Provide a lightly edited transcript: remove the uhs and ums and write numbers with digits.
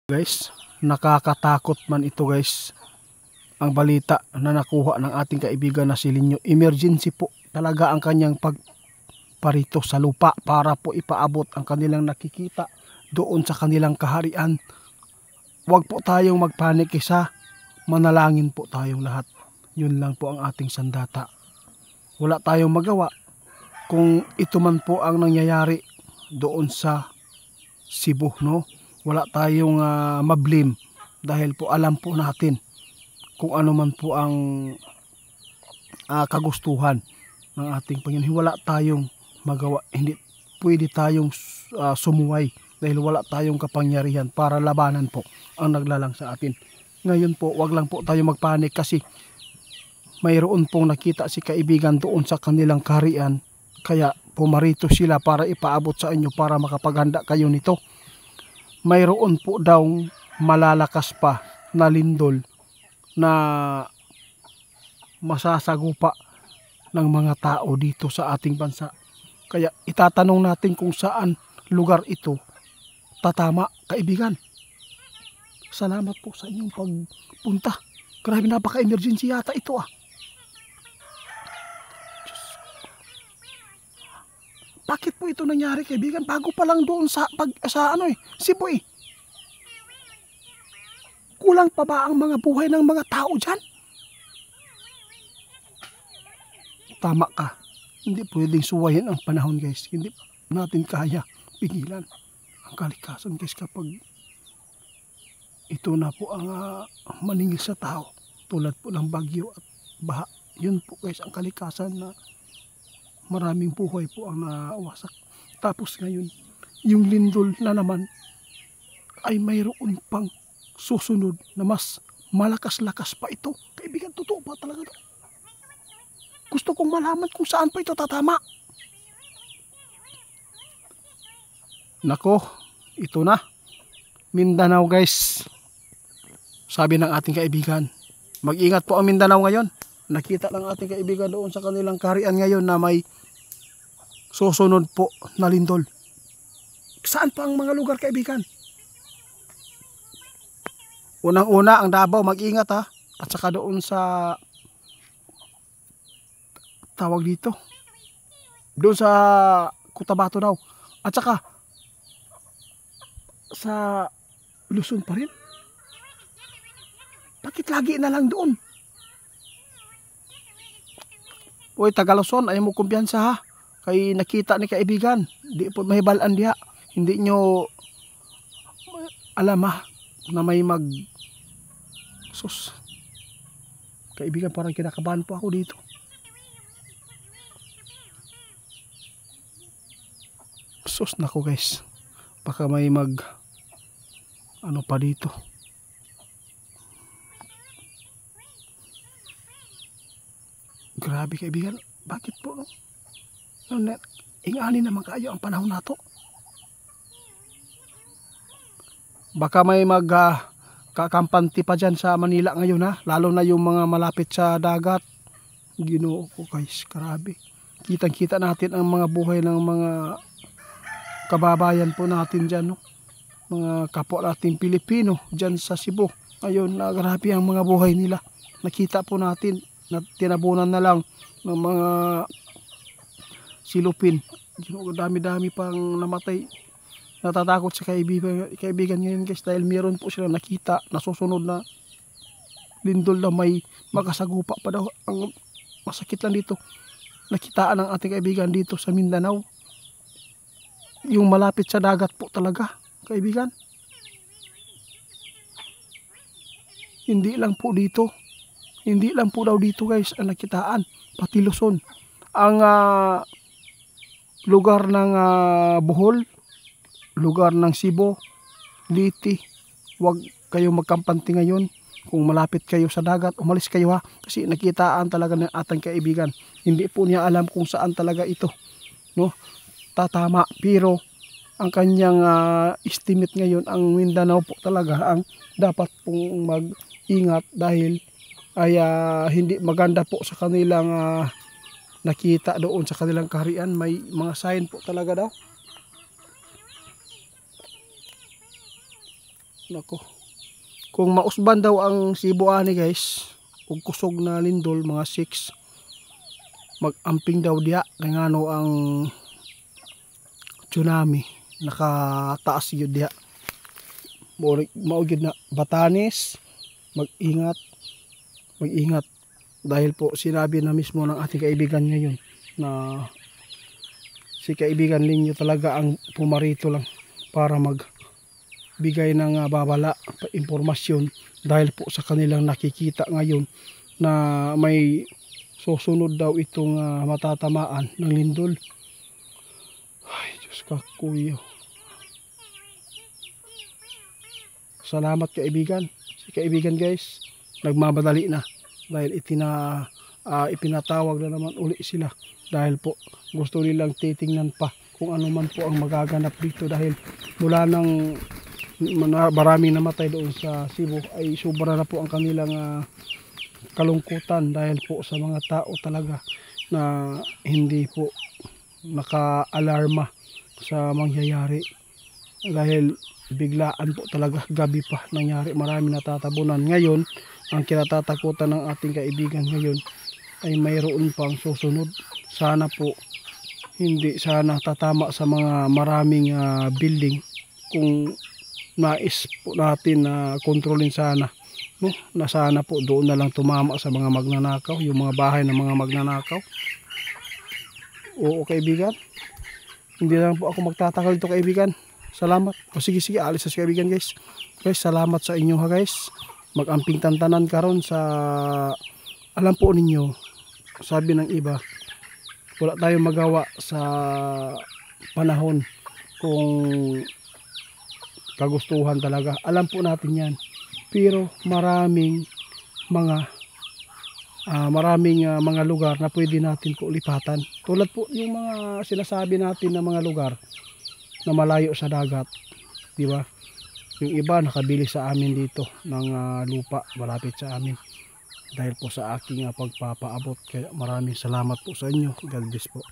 Guys, nakakatakot man ito guys. Ang balita na nakuha ng ating kaibigan na si Linyo. Emergency po talaga ang kanyang pagparito sa lupa para po ipaabot ang kanilang nakikita doon sa kanilang kaharian. Huwag po tayong magpanik, isa manalangin po tayong lahat. Yun lang po ang ating sandata. Wala tayong magawa kung ito man po ang nangyayari doon sa Cebu, no? Wala tayong mablame dahil po alam po natin kung ano man po ang kagustuhan ng ating Panginoon. Wala tayong magawa, hindi pwede tayong sumuway dahil wala tayong kapangyarihan para labanan po ang naglalang sa atin. Ngayon po, wag lang po tayo magpanik kasi mayroon pong nakita si kaibigan doon sa kanilang kaharian, kaya pumarito sila para ipaabot sa inyo para makapaghanda kayo nito. Mayroon po daw malalakas pa na lindol na masasagupa ng mga tao dito sa ating bansa. Kaya itatanong natin kung saan lugar ito tatama, kaibigan. Salamat po sa inyong pagpunta. Grabe, napaka-emergency yata ito Bakit po ito nangyari, kaibigan? Bago pa lang doon sa Cebu eh. Kulang pa ba ang mga buhay ng mga tao dyan? Tama ka. Hindi pwedeng suwayin ang panahon, guys. Hindi natin kaya pigilan ang kalikasan, guys, kapag ito na po ang maningil sa tao. Tulad po ng bagyo at baha. Yun po, guys, ang kalikasan na maraming buhay po ang nawasak. Tapos ngayon, yung lindol na naman ay mayroon pang susunod na mas malakas-lakas pa ito. Kaibigan, totoo ba talaga ito? Gusto kong malaman kung saan pa ito tatama. Nako, ito na. Mindanao, guys. Sabi ng ating kaibigan, mag-ingat po ang Mindanao ngayon. Nakita ng ating kaibigan doon sa kanilang kaharian ngayon na may susunod po na lindol. Saan pa ang mga lugar, kaibigan? Unang-una ang Davao, mag-ingat At saka doon sa tawag dito, doon sa Cotabato daw. At saka sa Luzon pa rin. Bakit lagi na lang doon? Uy, taga Luzon, ayaw mo kumpiyansa kay nakita ni kaibigan. Di po mahibalaan diha. Hindi nyo alam na may sus. Kaibigan, parang kinakabahan po ako dito. Sus, nako guys. Baka may ano pa dito. Grabe, kaibigan. Bakit po? Ingani naman kayo ang panahon nato. Baka may kakampanti pa dyan sa Manila ngayon lalo na yung mga malapit sa dagat. Ginoo ko, guys, grabe. Kitang-kita natin ang mga buhay ng mga kababayan po natin dyan, mga kapwa natin Pilipino dyan sa Cebu. Ngayon, grabe ang mga buhay nila. Nakita po natin na tinabunan na lang ng mga silupin. Dami-dami pang namatay. Natatakot sa kaibigan ngayon, guys, dahil meron po sila nakita na susunod na lindol na may makasagupa pa daw. Ang masakit lang dito, nakitaan ng ating kaibigan dito sa Mindanao, yung malapit sa dagat po talaga, kaibigan. Hindi lang po dito. Hindi lang po daw dito, guys, ang nakitaan. Pati Luzon. Ang lugar ng Bohol, lugar ng Cebu, Liti, huwag kayo magkampanti ngayon. Kung malapit kayo sa dagat, umalis kayo kasi nakitaan talaga ng ating kaibigan. Hindi po niya alam kung saan talaga ito, tatama. Pero ang kanyang estimate ngayon, ang Mindanao po talaga ang dapat pong mag-ingat dahil ay hindi maganda po sa kanilang nakita doon sa kanilang kaharian. May mga sign po talaga daw. Nako. Kung mausban daw ang Cebu ani guys, ug kusog na lindol mga 6, mag-amping daw diya kay ngano ang tsunami nakataas yun diya. Mao gyud na Batanes, mag-ingat dahil po sinabi na mismo ng ating kaibigan ngayon na si kaibigan Linyo talaga ang pumarito lang para magbigay ng babala, impormasyon dahil po sa kanilang nakikita ngayon na may susunod daw itong matatamaan ng lindol. Ay Diyos ka kuya. Salamat kaibigan. Si kaibigan guys nagmamadali na dahil ipinatawag na naman uli sila dahil po gusto nilang titingnan pa kung ano man po ang magaganap dito dahil mula nang maraming namatay doon sa Cebu ay sobra na po ang kanilang kalungkutan dahil po sa mga tao talaga na hindi po naka-alarma sa mangyayari dahil biglaan po talaga, gabi pa nangyari, marami natatabunan. Ngayon ang kinatatakutan ng ating kaibigan ngayon ay mayroon pang susunod. Sana po hindi sana tatama sa mga maraming building. Kung nais po natin na kontrolin sana, no? Na sana po doon na lang tumama sa mga magnanakaw, yung mga bahay ng mga magnanakaw. Oo kaibigan, hindi lang po ako magtatakal dito kaibigan. Salamat. O sige, alis sa kaibigan guys. Guys, salamat sa inyo ha guys. Mag-amping tantanan karon sa alam po ninyo, sabi ng iba, wala tayong magawa sa panahon kung kagustuhan talaga. Alam po natin yan. Pero maraming mga lugar na pwede natin po lipatan. Tulad po yung mga sinasabi natin na mga lugar na malayo sa dagat, di ba? Yung iba nakabili sa amin dito ng lupa malapit sa amin dahil po sa aking pagpapaabot. Kaya maraming salamat po sa inyo. God bless po.